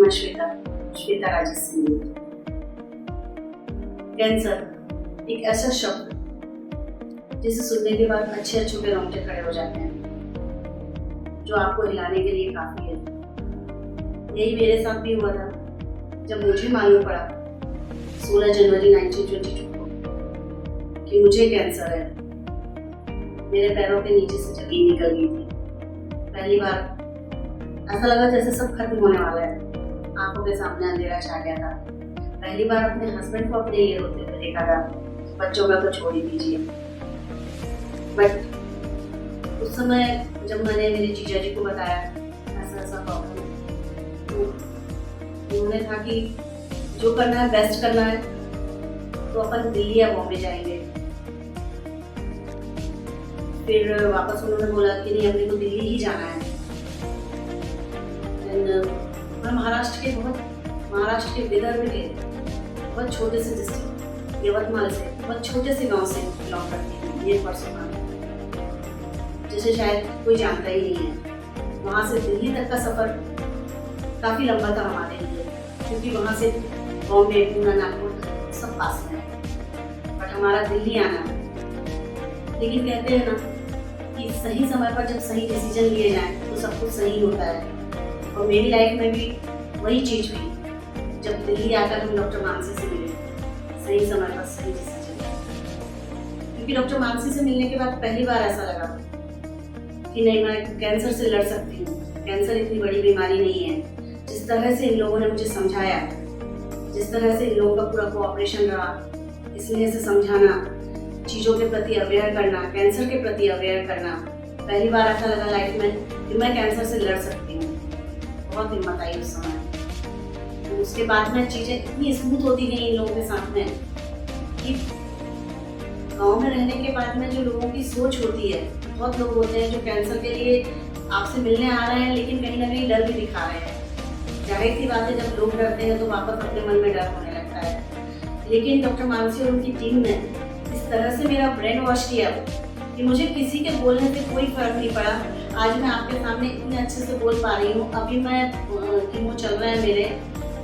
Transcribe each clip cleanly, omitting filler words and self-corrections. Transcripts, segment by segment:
मैं श्वेता राजेश सिंह। कैंसर एक ऐसा शब्द जिसे सुनने के बाद अच्छे छोटे रोंगटे खड़े हो जाते हैं, जो आपको हिलाने के लिए काफी है। यही मेरे साथ भी हुआ था जब मुझे मालूम पड़ा 16 जनवरी 1922 को कि मुझे कैंसर है। मेरे पैरों के नीचे से जमीन निकल गई थी। पहली बार ऐसा लगा जैसे सब खत्म होने वाला है। आंखों के सामने अंधेरा छा गया था। पहली बार अपने हस्बैंड को अपने लिए रोते हुए देखा था। बच्चों का तो छोड़ ही दीजिए। बट उस समय जब मैंने मेरे जीजा जी को बताया ऐसा ऐसा प्रॉब्लम, तो उन्होंने कहा कि जो करना है बेस्ट करना है, तो अपन दिल्ली या बॉम्बे जाएंगे। फिर वापस उन्होंने बोला कि नहीं, अपने को दिल्ली ही जाना है। मैं महाराष्ट्र के विदर्भ के बहुत छोटे से डिस्ट्रिक्ट यवतमाल से, बहुत छोटे से गांव से बिलोंग करती हूँ। ये परसों जैसे शायद कोई जानता ही नहीं है। वहाँ से दिल्ली तक का सफर काफी लंबा था हमारे लिए, क्योंकि वहाँ से बॉम्बे, पूना, नागपुर सब पास में है। बट हमारा दिल्ली आना, लेकिन कहते हैं ना कि सही समय पर जब सही डिसीजन लिए जाए तो सब कुछ सही होता है। और मेरी लाइफ में भी वही चीज हुई जब दिल्ली आकर हम डॉक्टर मानसी से मिले। सही समय पर सही डिसीजन, क्योंकि डॉक्टर मानसी से मिलने के बाद पहली बार ऐसा लगा कि नहीं, मैं कैंसर से लड़ सकती हूँ। कैंसर इतनी बड़ी बीमारी नहीं है। जिस तरह से इन लोगों ने मुझे समझाया, जिस तरह से इन लोगों का पूरा कोऑपरेशन रहा, इसलिए से समझाना, चीज़ों के प्रति अवेयर करना, कैंसर के प्रति अवेयर करना, पहली बार ऐसा लगा लाइफ में कि मैं कैंसर से लड़ सकती हूँ। बहुत हिम्मत आई उस समय। तो उसके बाद में चीज़ें इतनी स्मूथ होती गई इन लोगों के साथ में कि गाँव में रहने के बाद में जो लोगों की सोच होती है, बहुत लोग होते हैं जो कैंसर के लिए आपसे मिलने आ रहे हैं, लेकिन कहीं ना कहीं डर भी दिखा रहे हैं। जाहिर सी बात है, जब लोग डरते हैं तो वापस अपने मन में डर होने लगता है। लेकिन डॉक्टर मानसी और उनकी टीम ने इस तरह से मेरा ब्रेन वॉश किया कि मुझे किसी के बोलने से कोई फर्क नहीं पड़ा। आज मैं आपके सामने इतने अच्छे से बोल पा रही हूँ। अभी मैं कीमो चल रहा है मेरे,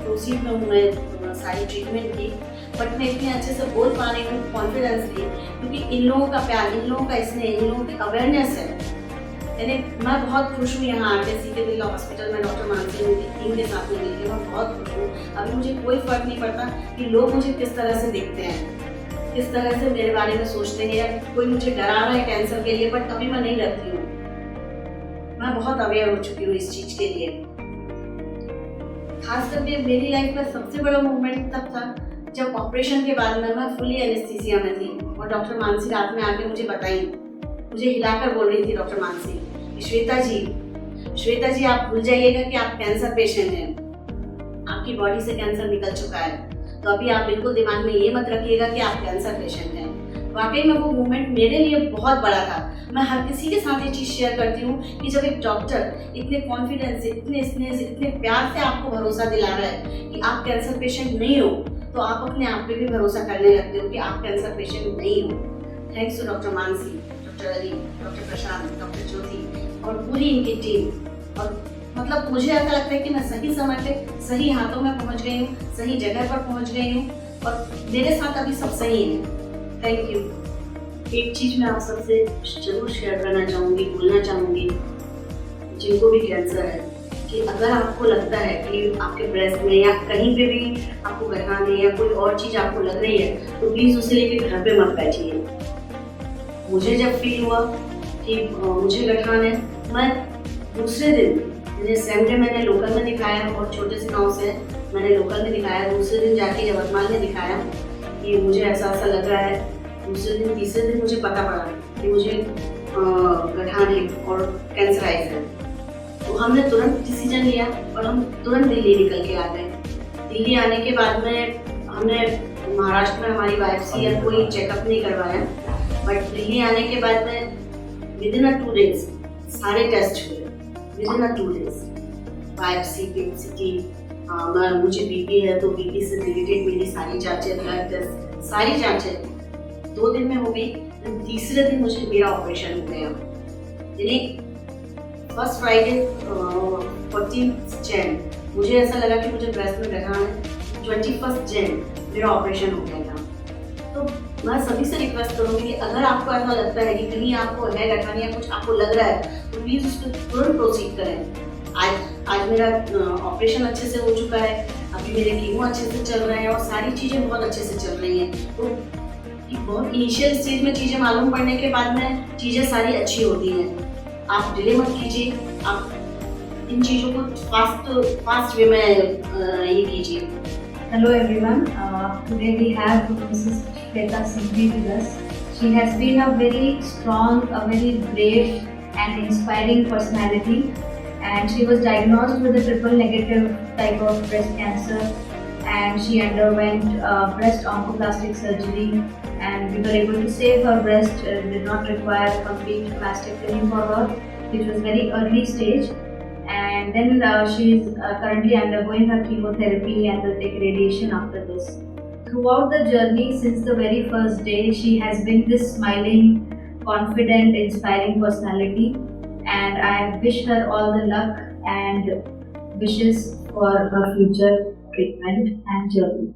तो उसी में हूँ मैं सारी ट्रीटमेंट की, बट मैं इतने अच्छे से बोल पा रही हूँ कॉन्फिडेंसली, क्योंकि इन लोगों का प्यार, इन लोगों का स्नेह, इन लोगों की अवेयरनेस है। यानी मैं बहुत खुश हूँ यहाँ आके सीके बिरला हॉस्पिटल में डॉक्टर मानसी उनकी टीम के साथ में मिलकर। मैं बहुत खुश हूँ। अभी मुझे कोई फर्क नहीं पड़ता कि लोग मुझे किस तरह से देखते हैं, किस तरह से मेरे बारे में सोचते हैं, या कोई मुझे डरा रहा है कैंसर के लिए। बट अभी मैं नहीं डरती हूँ। मैं बहुत अवेयर हो चुकी हूँ इस चीज के लिए। खास करके मेरी लाइफ में सबसे बड़ा मूवमेंट तब था जब ऑपरेशन के बाद में मैं फुली एनेस्थीसिया में थी और डॉक्टर मानसी रात में आके मुझे बताई, मुझे हिलाकर बोल रही थी डॉक्टर मानसी, श्वेता जी आप भूल जाइएगा कि आप कैंसर पेशेंट हैं। आपकी बॉडी से कैंसर निकल चुका है, तो अभी आप बिल्कुल दिमाग में ये मत रखिएगा कि आप कैंसर पेशेंट हैं। वाकई में वो मूवमेंट मेरे लिए बहुत बड़ा था। मैं हर किसी के साथ ये चीज़ शेयर करती हूँ कि जब एक डॉक्टर इतने कॉन्फिडेंस से, इतने स्नेह से, इतने प्यार से आपको भरोसा दिला रहा है कि आप कैंसर पेशेंट नहीं हो, तो आप अपने आप पे भी भरोसा करने लगते हो कि आप कैंसर पेशेंट नहीं हो। Thanks to doctor Mansi, doctor Ali, doctor Prashant, doctor Jyoti और पूरी इनकी टीम। और मतलब मुझे ऐसा लगता है कि मैं सही समय पे सही हाथों में पहुंच गई हूँ, सही जगह पर पहुंच गई हूँ, और मेरे साथ अभी सब सही है। Thank you. एक चीज मैं आप सबसे जरूर शेयर करना चाहूँगी, बोलना चाहूँगी, जिनको भी कैंसर है, कि अगर आपको लगता है कि आपके ब्रेस्ट में या कहीं पे भी आपको गठान है या कोई और चीज़ आपको लग रही है, तो प्लीज़ उसे लेके घर पे मत बैठिए। मुझे जब फील हुआ कि मुझे गठान है, मैं दूसरे दिन, मुझे सेम डे मैंने लोकल में दिखाया, और छोटे से गाँव से मैंने लोकल में दिखाया। दूसरे दिन जाके यवतमाल में दिखाया कि मुझे ऐसा ऐसा लग रहा है। दूसरे दिन, तीसरे दिन मुझे पता पड़ा कि मुझे गठान है और कैंसराइज है। तो हमने तुरंत डिसीजन लिया और हम तुरंत दिल्ली निकल के आ गए। दिल्ली आने के बाद में हमने महाराष्ट्र में हमारी बायोप्सी या कोई चेकअप नहीं करवाया, बट दिल्ली आने के बाद में विदिन 2 डेज सारे टेस्ट हुए। विदिन 2 डेज बायोप्सी, PET-CT, मुझे बीपी है तो बीपी से रिलेटेड मेरी सारी जांचें, ब्लड टेस्ट, सारी जांचें 2 दिन में हो गई। तीसरे दिन मुझे मेरा ऑपरेशन हो गया। यानी फर्स्ट फ्राइडे 14 जैन मुझे ऐसा लगा कि मुझे ब्रेस्ट में गठान है। 21 जन मेरा ऑपरेशन हो गया था। तो मैं सभी से रिक्वेस्ट करूँगी कि अगर आपको ऐसा लगता है कि कहीं आपको है गठान या कुछ आपको लग रहा है तो प्लीज़ उसको तुरंत प्रोसीड करें। आज मेरा ऑपरेशन अच्छे से हो चुका है, अभी मेरे कीमो अच्छे से चल रहे हैं और सारी चीज़ें बहुत अच्छे से चल रही हैं। तो कि बहुत इनिशियल स्टेज में चीज़ें मालूम पड़ने के बाद में चीज़ें सारी अच्छी होती हैं। आप डिले मत कीजिए, आप इन चीज़ों को फास्ट वे में ये कीजिए। Hello everyone. Today we have Mrs. Shweta Singhvi with us. She has been a very strong, a very brave and inspiring personality, and she was diagnosed with a triple negative type of breast cancer, and she underwent breast oncoplastic surgery, and we were able to save her breast. Did not require complete mastectomy for her, which was very early stage. And then she is currently undergoing her chemotherapy and will take radiation after this. Throughout the journey, since the very first day, she has been this smiling, confident, inspiring personality, and I wish her all the luck and wishes for her future treatment and journey.